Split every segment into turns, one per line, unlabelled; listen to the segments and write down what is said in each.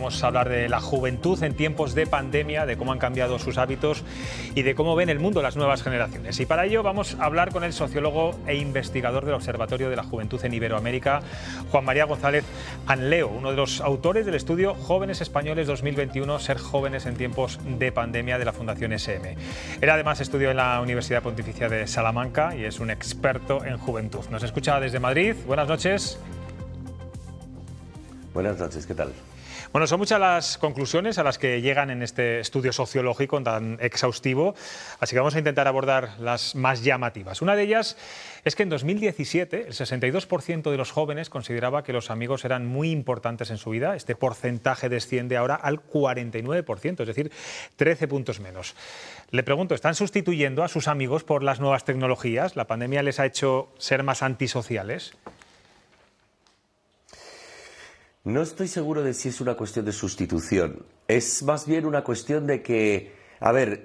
vamos a hablar de la juventud en tiempos de pandemia, de cómo han cambiado sus hábitos y de cómo ven el mundo las nuevas generaciones. Y para ello vamos a hablar con el sociólogo e investigador del Observatorio de la Juventud en Iberoamérica, Juan María González Anleo, uno de los autores del estudio Jóvenes Españoles 2021, Ser jóvenes en tiempos de pandemia, de la Fundación SM. Él además estudió en la Universidad Pontificia de Salamanca y es un experto en juventud. Nos escucha desde Madrid. Buenas noches.
Buenas noches, ¿qué tal?
Bueno, son muchas las conclusiones a las que llegan en este estudio sociológico tan exhaustivo, así que vamos a intentar abordar las más llamativas. Una de ellas es que en 2017 el 62% de los jóvenes consideraba que los amigos eran muy importantes en su vida. Este porcentaje desciende ahora al 49%, es decir, 13 puntos menos. Le pregunto, ¿están sustituyendo a sus amigos por las nuevas tecnologías? ¿La pandemia les ha hecho ser más antisociales?
No estoy seguro de si es una cuestión de sustitución. Es más bien una cuestión de que, a ver,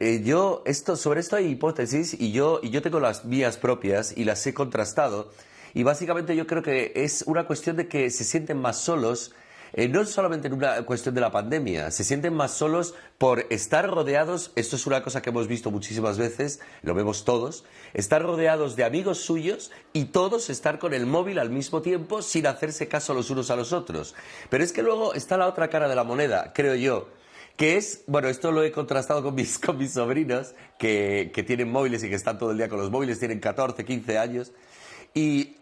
sobre esto hay hipótesis y yo tengo las mías propias y las he contrastado. Y básicamente yo creo que es una cuestión de que se sienten más solos. No es solamente en una cuestión de la pandemia, se sienten más solos por estar rodeados, esto es una cosa que hemos visto muchísimas veces, lo vemos todos, estar rodeados de amigos suyos y todos estar con el móvil al mismo tiempo sin hacerse caso los unos a los otros. Pero es que luego está la otra cara de la moneda, creo yo, que es, bueno, esto lo he contrastado con mis sobrinos que tienen móviles y que están todo el día con los móviles, tienen 14, 15 años y...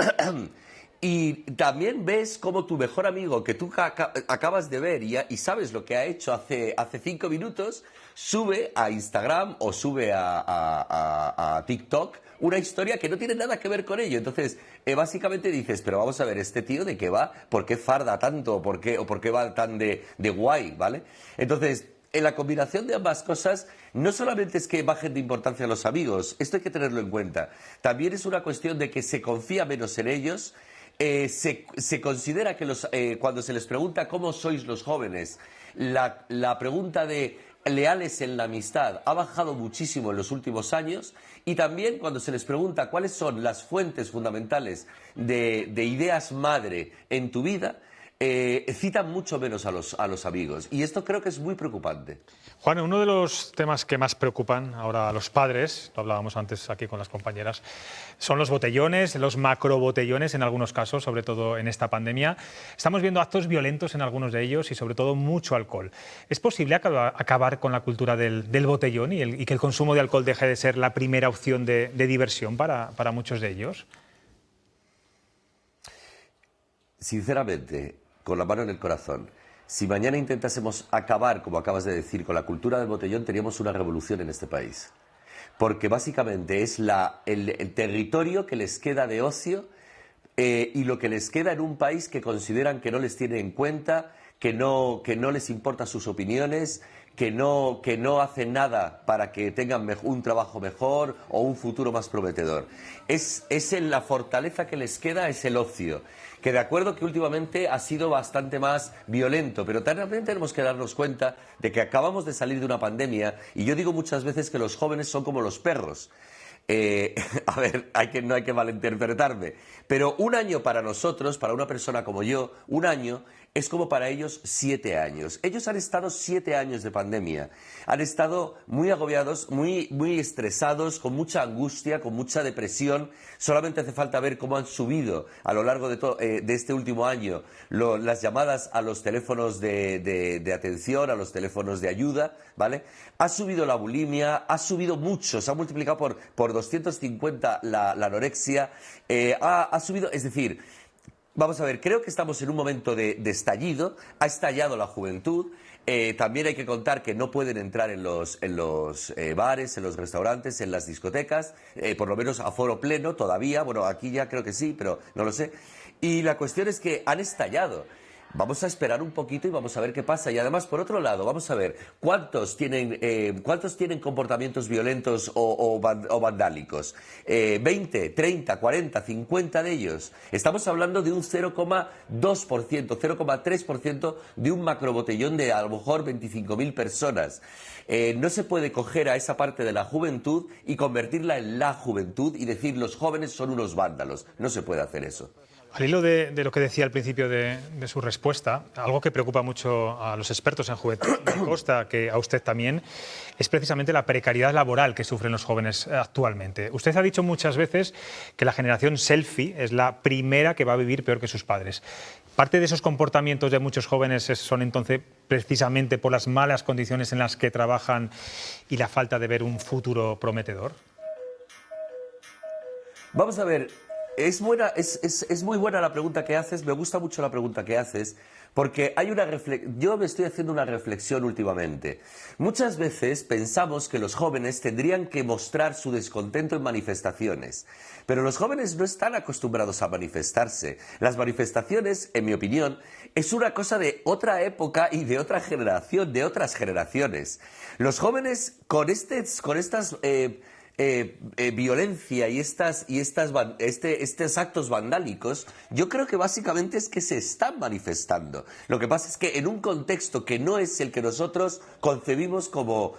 Y también ves como tu mejor amigo que tú acabas de ver y sabes lo que ha hecho hace 5 minutos, sube a Instagram o sube a TikTok una historia que no tiene nada que ver con ello. Entonces, básicamente dices, pero vamos a ver, ¿este tío de qué va? ¿Por qué farda tanto? ¿O por qué va tan de guay? ¿Vale? Entonces, en la combinación de ambas cosas, no solamente es que bajen de importancia los amigos, esto hay que tenerlo en cuenta. También es una cuestión de que se confía menos en ellos. Se considera que cuando se les pregunta cómo sois los jóvenes, la pregunta de leales en la amistad ha bajado muchísimo en los últimos años, y también cuando se les pregunta cuáles son las fuentes fundamentales de ideas madre en tu vida, citan mucho menos a los amigos, y esto creo que es muy preocupante.
Juan, uno de los temas que más preocupan ahora a los padres, lo hablábamos antes aquí con las compañeras, son los botellones, los macrobotellones en algunos casos, sobre todo en esta pandemia. Estamos viendo actos violentos en algunos de ellos y sobre todo mucho alcohol. ¿Es posible acabar con la cultura del botellón y que el consumo de alcohol deje de ser la primera opción de diversión para muchos de ellos?
Sinceramente, con la mano en el corazón, si mañana intentásemos acabar, como acabas de decir, con la cultura del botellón, teríamos una revolución en este país. Porque básicamente es el territorio que les queda de ocio y lo que les queda en un país que consideran que no les tiene en cuenta, que no les importan sus opiniones, que no hacen nada para que tengan un trabajo mejor o un futuro más prometedor. La fortaleza que les queda es el ocio, que de acuerdo que últimamente ha sido bastante más violento, pero también tenemos que darnos cuenta de que acabamos de salir de una pandemia, y yo digo muchas veces que los jóvenes son como los perros. A ver, no hay que malinterpretarme, pero un año para nosotros, para una persona como yo, un año es como para ellos 7 años. Ellos han estado 7 años de pandemia, han estado muy agobiados, muy estresados, con mucha angustia, con mucha depresión. Solamente hace falta ver cómo han subido a lo largo de este último año las llamadas a los teléfonos de atención, a los teléfonos de ayuda, ¿vale? Ha subido la bulimia, ha subido mucho, se ha multiplicado por 250 la anorexia, ha subido, es decir, vamos a ver, creo que estamos en un momento de estallido, ha estallado la juventud. También hay que contar que no pueden entrar en los bares, en los restaurantes, en las discotecas, por lo menos a foro pleno todavía. Bueno, aquí ya creo que sí, pero no lo sé. Y la cuestión es que han estallado. Vamos a esperar un poquito y vamos a ver qué pasa. Y además, por otro lado, vamos a ver cuántos tienen comportamientos violentos o vandálicos. 20, 30, 40, 50 de ellos. Estamos hablando de un 0,2%, 0,3% de un macrobotellón de a lo mejor 25.000 personas. No se puede coger a esa parte de la juventud y convertirla en la juventud y decir los jóvenes son unos vándalos. No se puede hacer eso.
Al hilo de lo que decía al principio de su respuesta, algo que preocupa mucho a los expertos en juventud, me consta que a usted también, es precisamente la precariedad laboral que sufren los jóvenes actualmente. Usted ha dicho muchas veces que la generación selfie es la primera que va a vivir peor que sus padres. Parte de esos comportamientos de muchos jóvenes son entonces precisamente por las malas condiciones en las que trabajan y la falta de ver un futuro prometedor.
Vamos a ver, es muy buena la pregunta que haces, me gusta mucho la pregunta que haces, porque yo me estoy haciendo una reflexión últimamente. Muchas veces pensamos que los jóvenes tendrían que mostrar su descontento en manifestaciones, pero los jóvenes no están acostumbrados a manifestarse. Las manifestaciones, en mi opinión, es una cosa de otra época y de otra generación, de otras generaciones. Los jóvenes con estas violencia y estos actos vandálicos, yo creo que básicamente es que se están manifestando. Lo que pasa es que en un contexto que no es el que nosotros concebimos como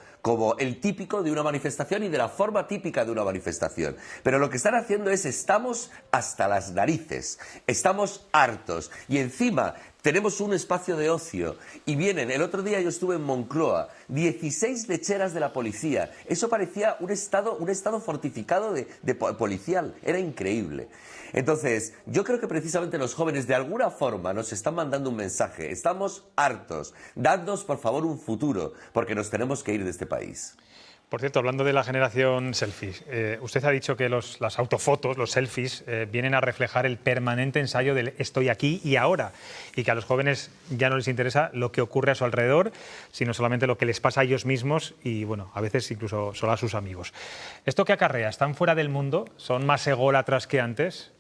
el típico de una manifestación y de la forma típica de una manifestación. Pero lo que están haciendo es, estamos hasta las narices, estamos hartos y encima tenemos un espacio de ocio y vienen, el otro día yo estuve en Moncloa, 16 lecheras de la policía. Eso parecía un estado fortificado de policial, era increíble. Entonces, yo creo que precisamente los jóvenes de alguna forma nos están mandando un mensaje. Estamos hartos, dadnos por favor un futuro, porque nos tenemos que ir de este país.
Por cierto, hablando de la generación selfies, usted ha dicho que las autofotos, los selfies, vienen a reflejar el permanente ensayo del estoy aquí y ahora, y que a los jóvenes ya no les interesa lo que ocurre a su alrededor, sino solamente lo que les pasa a ellos mismos y, bueno, a veces incluso solo a sus amigos. ¿Esto qué acarrea? ¿Están fuera del mundo? ¿Son más ególatras que antes?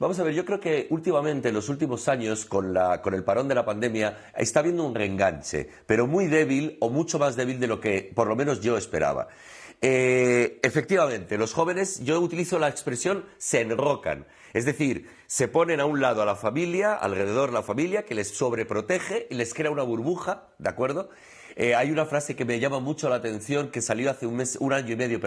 Vamos a ver, yo creo que últimamente, en los últimos años, con el parón de la pandemia, está habiendo un reenganche, pero muy débil o mucho más débil de lo que por lo menos yo esperaba. Efectivamente, los jóvenes, yo utilizo la expresión, se enrocan. Es decir, se ponen a un lado a la familia, alrededor de la familia, que les sobreprotege y les crea una burbuja, ¿de acuerdo? Hay una frase que me llama mucho la atención, que salió hace un año y medio,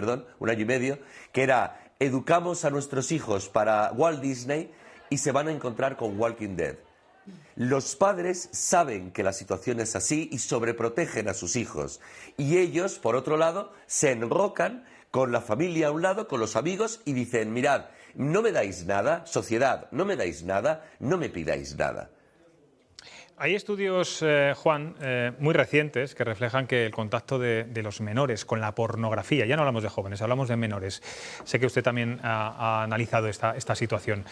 que era: educamos a nuestros hijos para Walt Disney y se van a encontrar con Walking Dead. Los padres saben que la situación es así y sobreprotegen a sus hijos. Y ellos, por otro lado, se enrocan con la familia a un lado, con los amigos, y dicen: mirad, no me dais nada, sociedad, no me dais nada, no me pidáis nada.
Hay estudios, Juan, muy recientes que reflejan que el contacto de los menores con la pornografía, ya no hablamos de jóvenes, hablamos de menores, sé que usted también ha analizado esta situación,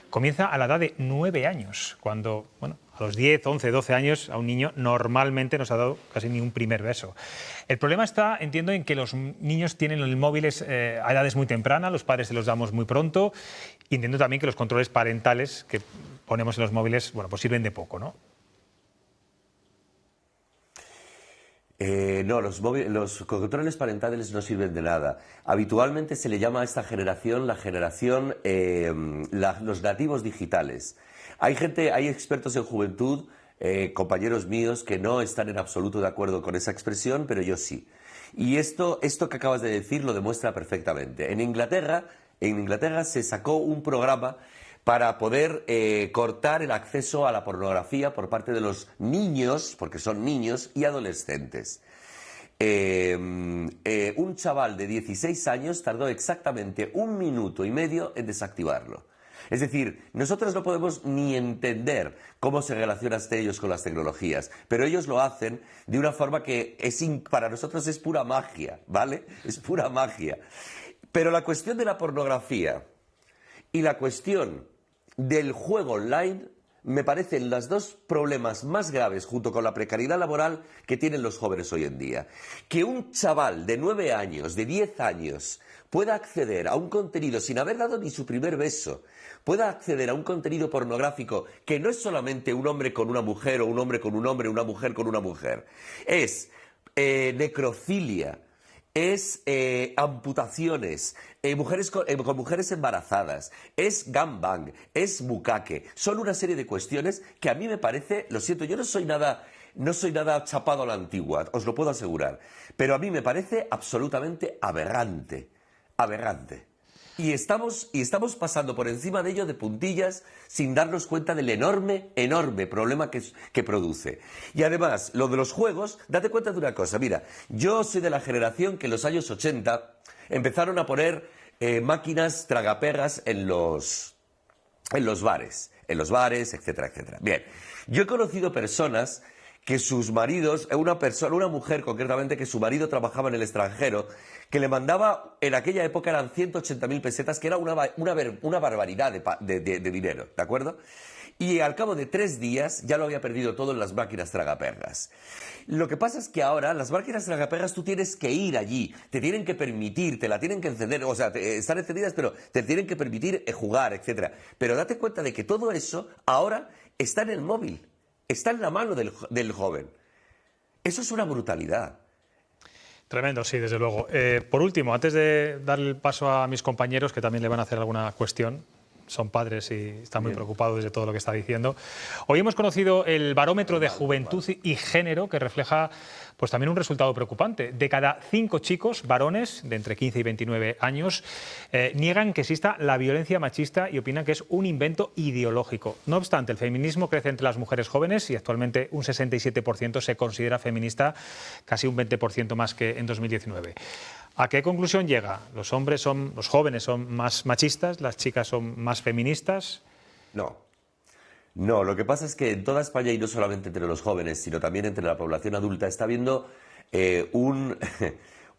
comienza a la edad de 9 años, cuando, bueno, a los 10, 11, 12 años a un niño normalmente no se ha dado casi ni un primer beso. El problema está, entiendo, en que los niños tienen los móviles a edades muy tempranas, los padres se los damos muy pronto, y entiendo también que los controles parentales que ponemos en los móviles, bueno, pues sirven de poco, ¿no?
No, los controles parentales no sirven de nada. Habitualmente se le llama a esta generación los nativos digitales. Hay expertos en juventud, compañeros míos, que no están en absoluto de acuerdo con esa expresión, pero yo sí. Y esto que acabas de decir lo demuestra perfectamente. En Inglaterra se sacó un programa para poder cortar el acceso a la pornografía por parte de los niños, porque son niños y adolescentes. Un chaval de 16 años tardó exactamente 1 minuto y medio en desactivarlo. Es decir, nosotros no podemos ni entender cómo se relacionan ellos con las tecnologías, pero ellos lo hacen de una forma que para nosotros es pura magia, ¿vale? Es pura magia. Pero la cuestión de la pornografía y la cuestión del juego online me parecen los dos problemas más graves, junto con la precariedad laboral, que tienen los jóvenes hoy en día. Que un chaval de 9 años, de 10 años, pueda acceder a un contenido sin haber dado ni su primer beso, pueda acceder a un contenido pornográfico que no es solamente un hombre con una mujer o un hombre con un hombre, una mujer con una mujer, es necrofilia, es amputaciones, mujeres con mujeres embarazadas, es gangbang, es bukkake. Son una serie de cuestiones que a mí me parece, lo siento, yo no soy nada chapado a la antigua, os lo puedo asegurar, pero a mí me parece absolutamente aberrante. Y estamos pasando por encima de ello de puntillas sin darnos cuenta del enorme problema que produce. Y además, lo de los juegos, date cuenta de una cosa. Mira, yo soy de la generación que en los años 80 empezaron a poner máquinas tragaperras en los bares, etcétera, etcétera. Bien, yo he conocido personas que sus maridos, una mujer concretamente, que su marido trabajaba en el extranjero, que le mandaba, en aquella época eran 180.000 pesetas, que era una barbaridad de dinero, ¿de acuerdo? Y al cabo de 3 días ya lo había perdido todo en las máquinas tragaperras. Lo que pasa es que ahora las máquinas tragaperras tú tienes que ir allí, te tienen que permitir, te la tienen que encender, o sea, están encendidas, pero te tienen que permitir jugar, etcétera. Pero date cuenta de que todo eso ahora está en el móvil, está en la mano del joven. Eso es una brutalidad.
Tremendo, sí, desde luego. Por último, antes de darle el paso a mis compañeros, que también le van a hacer alguna cuestión, son padres y están muy preocupados de todo lo que está diciendo. Hoy hemos conocido el barómetro de juventud y género, que refleja pues también un resultado preocupante. De cada 5 chicos, varones de entre 15 y 29 años, niegan que exista la violencia machista y opinan que es un invento ideológico. No obstante, el feminismo crece entre las mujeres jóvenes y actualmente un 67% se considera feminista, casi un 20% más que en 2019. ¿A qué conclusión llega? ¿Los jóvenes son más machistas, las chicas son más feministas?
No, lo que pasa es que en toda España, y no solamente entre los jóvenes, sino también entre la población adulta, está habiendo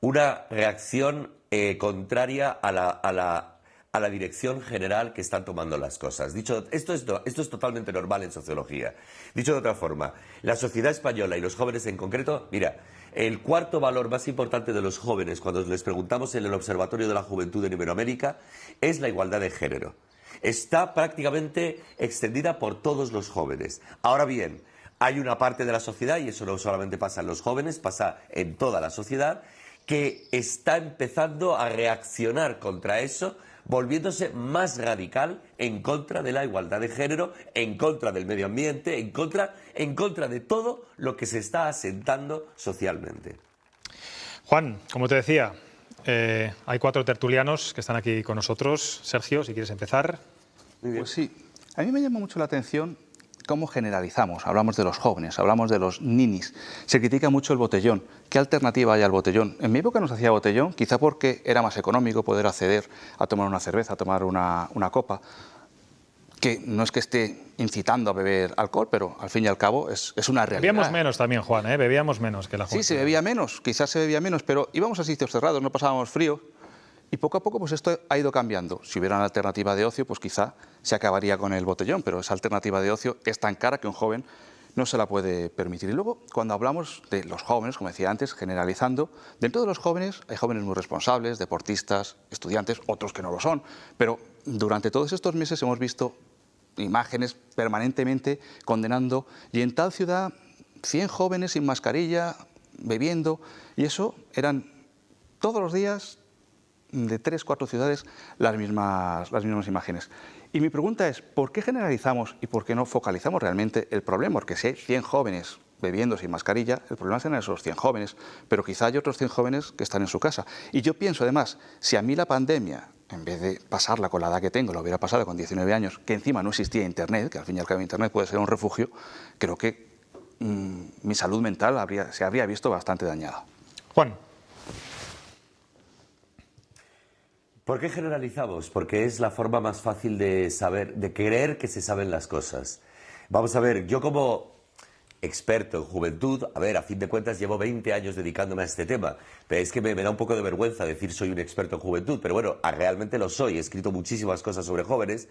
una reacción contraria a la dirección general que están tomando las cosas. Esto es totalmente normal en sociología. Dicho de otra forma, la sociedad española y los jóvenes en concreto, mira, el cuarto valor más importante de los jóvenes, cuando les preguntamos en el Observatorio de la Juventud en Iberoamérica, es la igualdad de género. Está prácticamente extendida por todos los jóvenes. Ahora bien, hay una parte de la sociedad, y eso no solamente pasa en los jóvenes, pasa en toda la sociedad, que está empezando a reaccionar contra eso, volviéndose más radical en contra de la igualdad de género, en contra del medio ambiente, en contra de todo lo que se está asentando socialmente.
Juan, como te decía, hay 4 tertulianos que están aquí con nosotros. Sergio, si quieres empezar.
Pues sí, a mí me llama mucho la atención cómo generalizamos. Hablamos de los jóvenes, hablamos de los ninis. Se critica mucho el botellón. ¿Qué alternativa hay al botellón? En mi época no se hacía botellón, quizá porque era más económico poder acceder a tomar una cerveza, a tomar una copa, que no es que esté incitando a beber alcohol, pero al fin y al cabo es una realidad.
Bebíamos menos también, Juan, ¿eh? Bebíamos menos que la juventud.
Sí, se bebía menos, quizás se bebía menos, pero íbamos a sitios cerrados, no pasábamos frío. Y poco a poco pues esto ha ido cambiando. Si hubiera una alternativa de ocio, pues quizá se acabaría con el botellón, pero esa alternativa de ocio es tan cara que un joven no se la puede permitir. Y luego, cuando hablamos de los jóvenes, como decía antes, generalizando, dentro de los jóvenes hay jóvenes muy responsables, deportistas, estudiantes, otros que no lo son, pero durante todos estos meses hemos visto imágenes permanentemente condenando, y en tal ciudad 100 jóvenes sin mascarilla, bebiendo, y eso eran todos los días de 3 o 4 ciudades las mismas imágenes. Y mi pregunta es, ¿por qué generalizamos y por qué no focalizamos realmente el problema? Porque si hay 100 jóvenes bebiendo sin mascarilla, el problema serán esos 100 jóvenes, pero quizá hay otros 100 jóvenes que están en su casa. Y yo pienso además, si a mí la pandemia, en vez de pasarla con la edad que tengo, lo hubiera pasado con 19 años, que encima no existía Internet, que al fin y al cabo Internet puede ser un refugio, creo que mi salud mental se habría visto bastante dañada.
Juan.
¿Por qué generalizamos? Porque es la forma más fácil de saber, de creer que se saben las cosas. Vamos a ver, yo como experto en juventud, a fin de cuentas llevo 20 años dedicándome a este tema, pero es que me da un poco de vergüenza decir soy un experto en juventud, pero bueno, realmente lo soy, he escrito muchísimas cosas sobre jóvenes.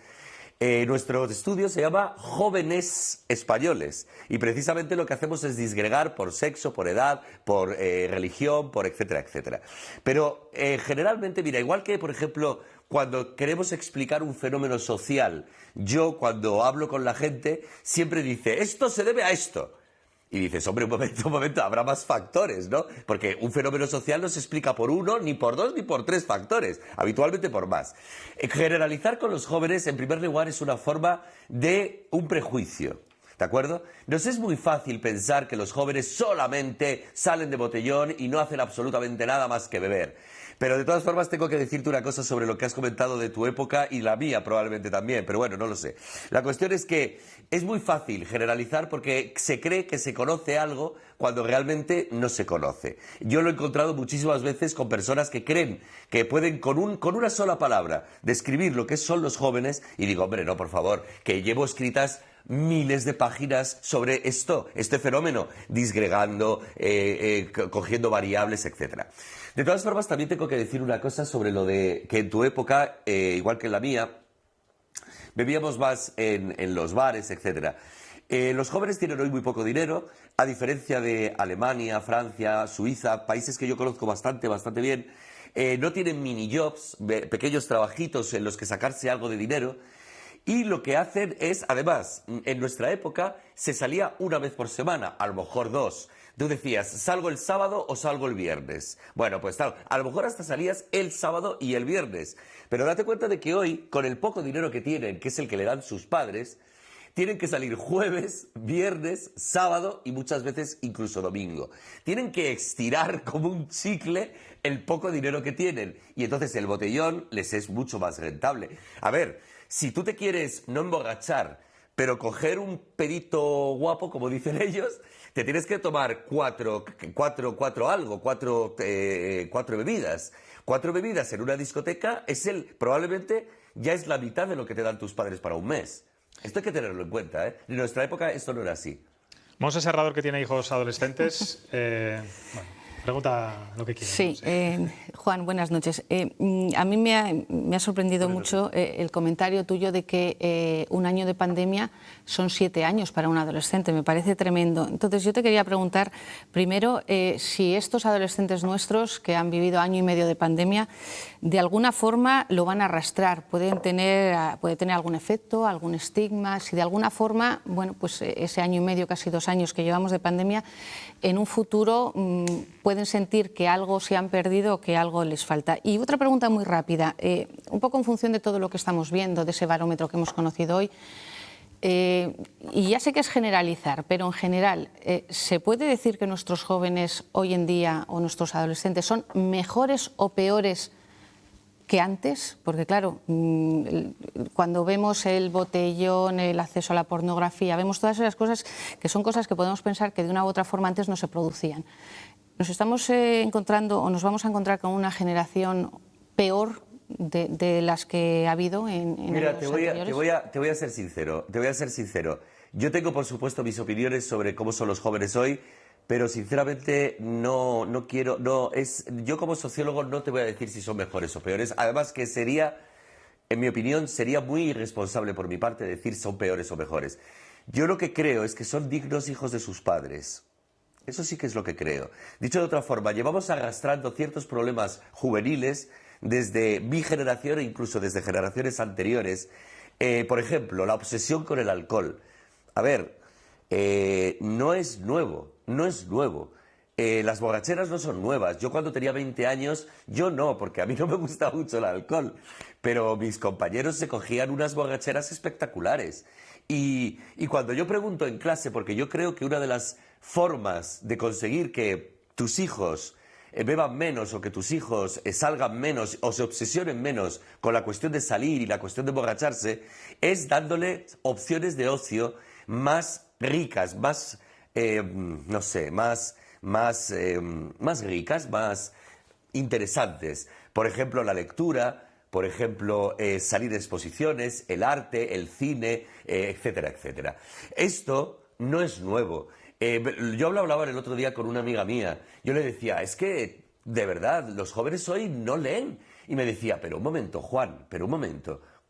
Nuestro estudio se llama Jóvenes Españoles y precisamente lo que hacemos es disgregar por sexo, por edad, por religión, por etcétera, etcétera. Pero generalmente, mira, igual que, por ejemplo, cuando queremos explicar un fenómeno social, yo cuando hablo con la gente siempre dice, esto se debe a esto. Y dices, hombre, un momento, habrá más factores, ¿no? Porque un fenómeno social no se explica por 1, ni por 2, ni por 3 factores, habitualmente por más. Generalizar con los jóvenes, en primer lugar, es una forma de un prejuicio. ¿de acuerdo? Nos es muy fácil pensar que los jóvenes solamente salen de botellón y no hacen absolutamente nada más que beber. Pero de todas formas tengo que decirte una cosa sobre lo que has comentado de tu época y la mía probablemente también, pero bueno, no lo sé. La cuestión es que es muy fácil generalizar porque se cree que se conoce algo cuando realmente no se conoce. Yo lo he encontrado muchísimas veces con personas que creen que pueden con una sola palabra describir lo que son los jóvenes y digo, hombre, no, por favor, que llevo escritas miles de páginas sobre este fenómeno, disgregando, cogiendo variables, etcétera. De todas formas, también tengo que decir una cosa sobre lo de que en tu época, igual que en la mía, bebíamos más en los bares, etcétera. Los jóvenes tienen hoy muy poco dinero, a diferencia de Alemania, Francia, Suiza, países que yo conozco bastante bien, no tienen mini-jobs, pequeños trabajitos en los que sacarse algo de dinero. Y lo que hacen es, además, en nuestra época se salía una vez por semana, a lo mejor dos. Tú decías, ¿salgo el sábado o salgo el viernes? Bueno, pues tal, a lo mejor hasta salías el sábado y el viernes. Pero date cuenta de que hoy, con el poco dinero que tienen, que es el que le dan sus padres, tienen que salir jueves, viernes, sábado y muchas veces incluso domingo. Tienen que estirar como un chicle el poco dinero que tienen. Y entonces el botellón les es mucho más rentable. A ver, si tú te quieres no emborrachar, pero coger un pedito guapo, como dicen ellos, te tienes que tomar cuatro bebidas. 4 bebidas en una discoteca probablemente ya es la mitad de lo que te dan tus padres para un mes. Esto hay que tenerlo en cuenta, ¿eh? En nuestra época esto no era así.
Monse Serrador, que tiene hijos adolescentes, pregunta lo que quieras.
Sí, Juan, buenas noches. A mí me ha sorprendido mucho el comentario tuyo de que un año de pandemia son 7 años para un adolescente. Me parece tremendo. Entonces yo te quería preguntar, primero, si estos adolescentes nuestros que han vivido año y medio de pandemia, de alguna forma lo van a arrastrar. Puede tener algún efecto, algún estigma, si de alguna forma, bueno, pues ese año y medio, casi 2 años que llevamos de pandemia, en un futuro pueden sentir que algo se han perdido o que algo les falta. Y otra pregunta muy rápida, un poco en función de todo lo que estamos viendo, de ese barómetro que hemos conocido hoy, y ya sé que es generalizar, pero en general, ¿se puede decir que nuestros jóvenes hoy en día o nuestros adolescentes son mejores o peores que antes? Porque claro, cuando vemos el botellón, el acceso a la pornografía, vemos todas esas cosas que son cosas que podemos pensar que de una u otra forma antes no se producían. ¿Nos estamos encontrando o nos vamos a encontrar con una generación peor de las que ha habido en
Mira,
años anteriores?
te voy a ser sincero. Yo tengo, por supuesto, mis opiniones sobre cómo son los jóvenes hoy, pero sinceramente yo como sociólogo no te voy a decir si son mejores o peores. Además que en mi opinión, sería muy irresponsable por mi parte decir son peores o mejores. Yo lo que creo es que son dignos hijos de sus padres. Eso sí que es lo que creo. Dicho de otra forma, llevamos arrastrando ciertos problemas juveniles desde mi generación e incluso desde generaciones anteriores. Por ejemplo, la obsesión con el alcohol. A ver, no es nuevo. Las borracheras no son nuevas. Yo cuando tenía 20 años, yo no, porque a mí no me gusta mucho el alcohol, pero mis compañeros se cogían unas borracheras espectaculares. Y cuando yo pregunto en clase, porque yo creo que una de las formas de conseguir que tus hijos beban menos o que tus hijos salgan menos o se obsesionen menos con la cuestión de salir y la cuestión de emborracharse, es dándole opciones de ocio más ricas, más ricas, más interesantes. Por ejemplo, la lectura, por ejemplo, salir a exposiciones, el arte, el cine, etcétera, etcétera. Esto no es nuevo. Yo lo hablaba el otro día con una amiga mía. Yo le decía, es que, de verdad, los jóvenes hoy no leen. Y me decía, pero un momento, Juan,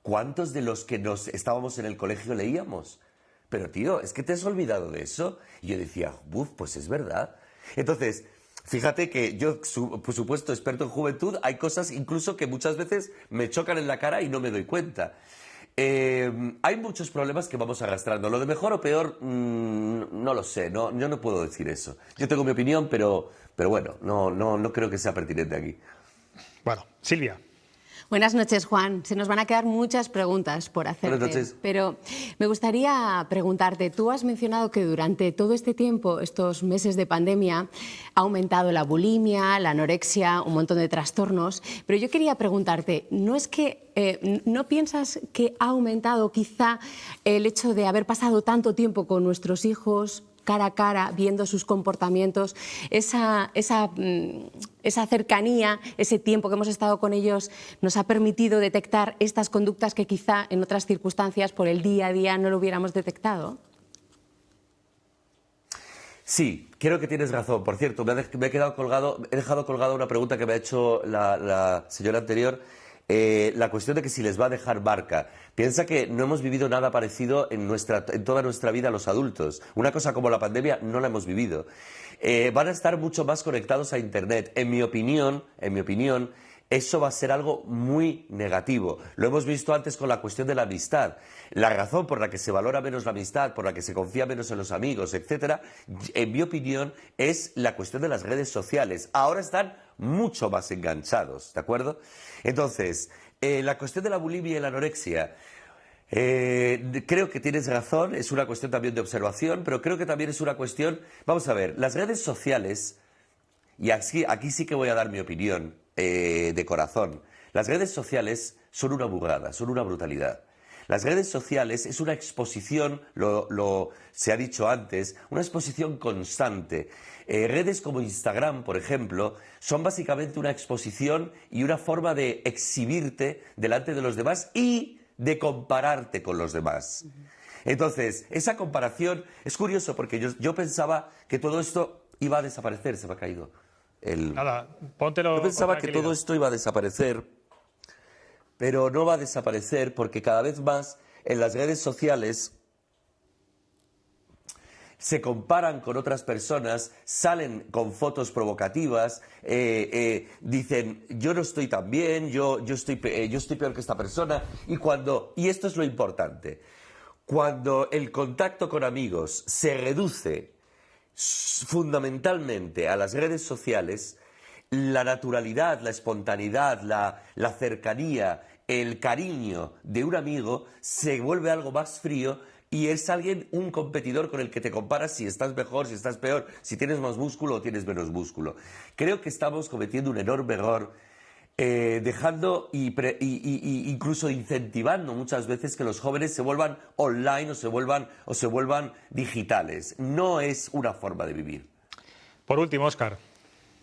¿cuántos de los que estábamos en el colegio leíamos? Pero tío, ¿es que te has olvidado de eso? Y yo decía, pues es verdad. Entonces, fíjate que yo, por supuesto, experto en juventud, hay cosas incluso que muchas veces me chocan en la cara y no me doy cuenta. Hay muchos problemas que vamos arrastrando. Lo de mejor o peor, no lo sé, yo no puedo decir eso. Yo tengo mi opinión, pero bueno, no creo que sea pertinente aquí.
Bueno, Silvia.
Buenas noches, Juan. Se nos van a quedar muchas preguntas por hacerte.
Buenas noches.
Pero me gustaría preguntarte, tú has mencionado que durante todo este tiempo, estos meses de pandemia, ha aumentado la bulimia, la anorexia, un montón de trastornos. Pero yo quería preguntarte, ¿no piensas que ha aumentado quizá el hecho de haber pasado tanto tiempo con nuestros hijos, cara a cara, viendo sus comportamientos, esa cercanía, ese tiempo que hemos estado con ellos, nos ha permitido detectar estas conductas que quizá en otras circunstancias, por el día a día, no lo hubiéramos detectado?
Sí, creo que tienes razón. Por cierto, he dejado colgada una pregunta que me ha hecho la señora anterior. La cuestión de que si les va a dejar marca. Piensa que no hemos vivido nada parecido en toda nuestra vida los adultos. Una cosa como la pandemia no la hemos vivido. Van a estar mucho más conectados a Internet. En mi opinión, eso va a ser algo muy negativo. Lo hemos visto antes con la cuestión de la amistad. La razón por la que se valora menos la amistad, por la que se confía menos en los amigos, etcétera, en mi opinión, es la cuestión de las redes sociales. Ahora están mucho más enganchados, ¿de acuerdo? Entonces, la cuestión de la bulimia y la anorexia, creo que tienes razón, es una cuestión también de observación, pero creo que también es una cuestión... Vamos a ver, las redes sociales, y aquí sí que voy a dar mi opinión de corazón, las redes sociales son una burrada, son una brutalidad. Las redes sociales es una exposición, se ha dicho antes, una exposición constante. Redes como Instagram, por ejemplo, son básicamente una exposición y una forma de exhibirte delante de los demás y de compararte con los demás. Entonces, esa comparación es curioso porque yo pensaba que todo esto iba a desaparecer, se me ha caído.
Nada, póntelo.
Yo pensaba que todo esto iba a desaparecer, pero no va a desaparecer porque cada vez más en las redes sociales se comparan con otras personas, salen con fotos provocativas, dicen yo no estoy tan bien, yo estoy peor que esta persona, y esto es lo importante, cuando el contacto con amigos se reduce fundamentalmente a las redes sociales, la naturalidad, la espontaneidad, la cercanía, el cariño de un amigo se vuelve algo más frío y es un competidor con el que te comparas si estás mejor, si estás peor, si tienes más músculo o tienes menos músculo. Creo que estamos cometiendo un enorme error dejando incluso incentivando muchas veces que los jóvenes se vuelvan online o se vuelvan digitales. No es una forma de vivir.
Por último, Óscar.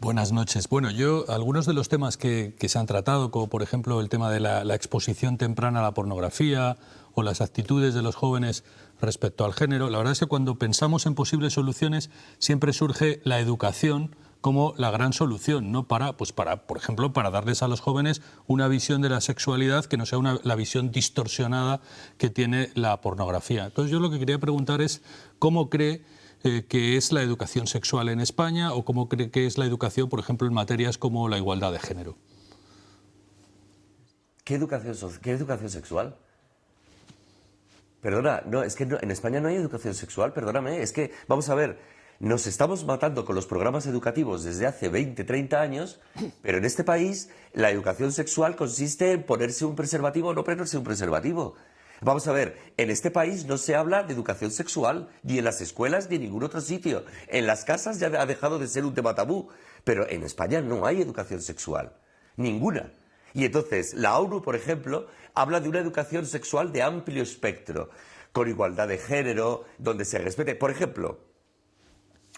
Buenas noches. Bueno, algunos de los temas que se han tratado, como por ejemplo el tema de la exposición temprana a la pornografía o las actitudes de los jóvenes respecto al género, la verdad es que cuando pensamos en posibles soluciones siempre surge la educación como la gran solución, ¿no? Por ejemplo, para darles a los jóvenes una visión de la sexualidad que no sea la visión distorsionada que tiene la pornografía. Entonces yo lo que quería preguntar es ¿cómo cree que es la educación sexual en España o cómo cree que es la educación, por ejemplo, en materias como la igualdad de género?
¿Qué educación sexual? Perdona, no, es que en España no hay educación sexual, perdóname, es que, vamos a ver, nos estamos matando con los programas educativos desde hace 20, 30 años, pero en este país la educación sexual consiste en ponerse un preservativo o no ponerse un preservativo. Vamos a ver, en este país no se habla de educación sexual, ni en las escuelas ni en ningún otro sitio. En las casas ya ha dejado de ser un tema tabú, pero en España no hay educación sexual, ninguna. Y entonces la ONU, por ejemplo, habla de una educación sexual de amplio espectro, con igualdad de género, donde se respete. Por ejemplo,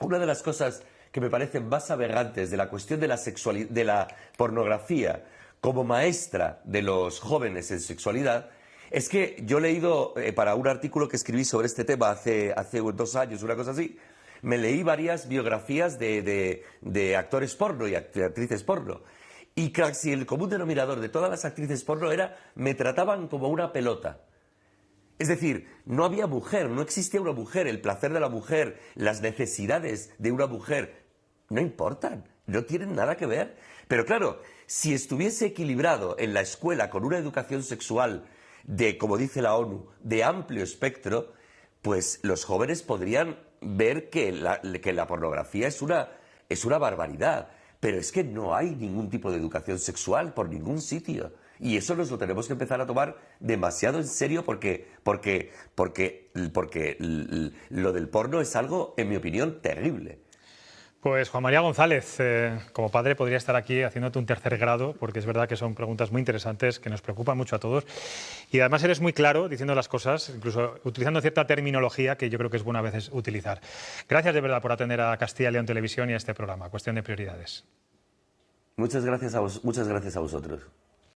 una de las cosas que me parecen más aberrantes de la cuestión de la pornografía como maestra de los jóvenes en sexualidad es que yo he leído, para un artículo que escribí sobre este tema hace 2 años, una cosa así, me leí varias biografías de actores porno y actrices porno. Y casi el común denominador de todas las actrices porno era, me trataban como una pelota. Es decir, no había mujer, no existía una mujer, el placer de la mujer, las necesidades de una mujer, no importan, no tienen nada que ver. Pero claro, si estuviese equilibrado en la escuela con una educación sexual de, como dice la ONU, de amplio espectro, pues los jóvenes podrían ver que la pornografía es una barbaridad. Pero es que no hay ningún tipo de educación sexual por ningún sitio. Y eso nos lo tenemos que empezar a tomar demasiado en serio porque lo del porno es algo, en mi opinión, terrible.
Pues Juan María González, como padre podría estar aquí haciéndote un tercer grado, porque es verdad que son preguntas muy interesantes, que nos preocupan mucho a todos. Y además eres muy claro diciendo las cosas, incluso utilizando cierta terminología que yo creo que es bueno a veces utilizar. Gracias de verdad por atender a Castilla y León Televisión y a este programa, Cuestión de Prioridades.
Muchas gracias a vosotros.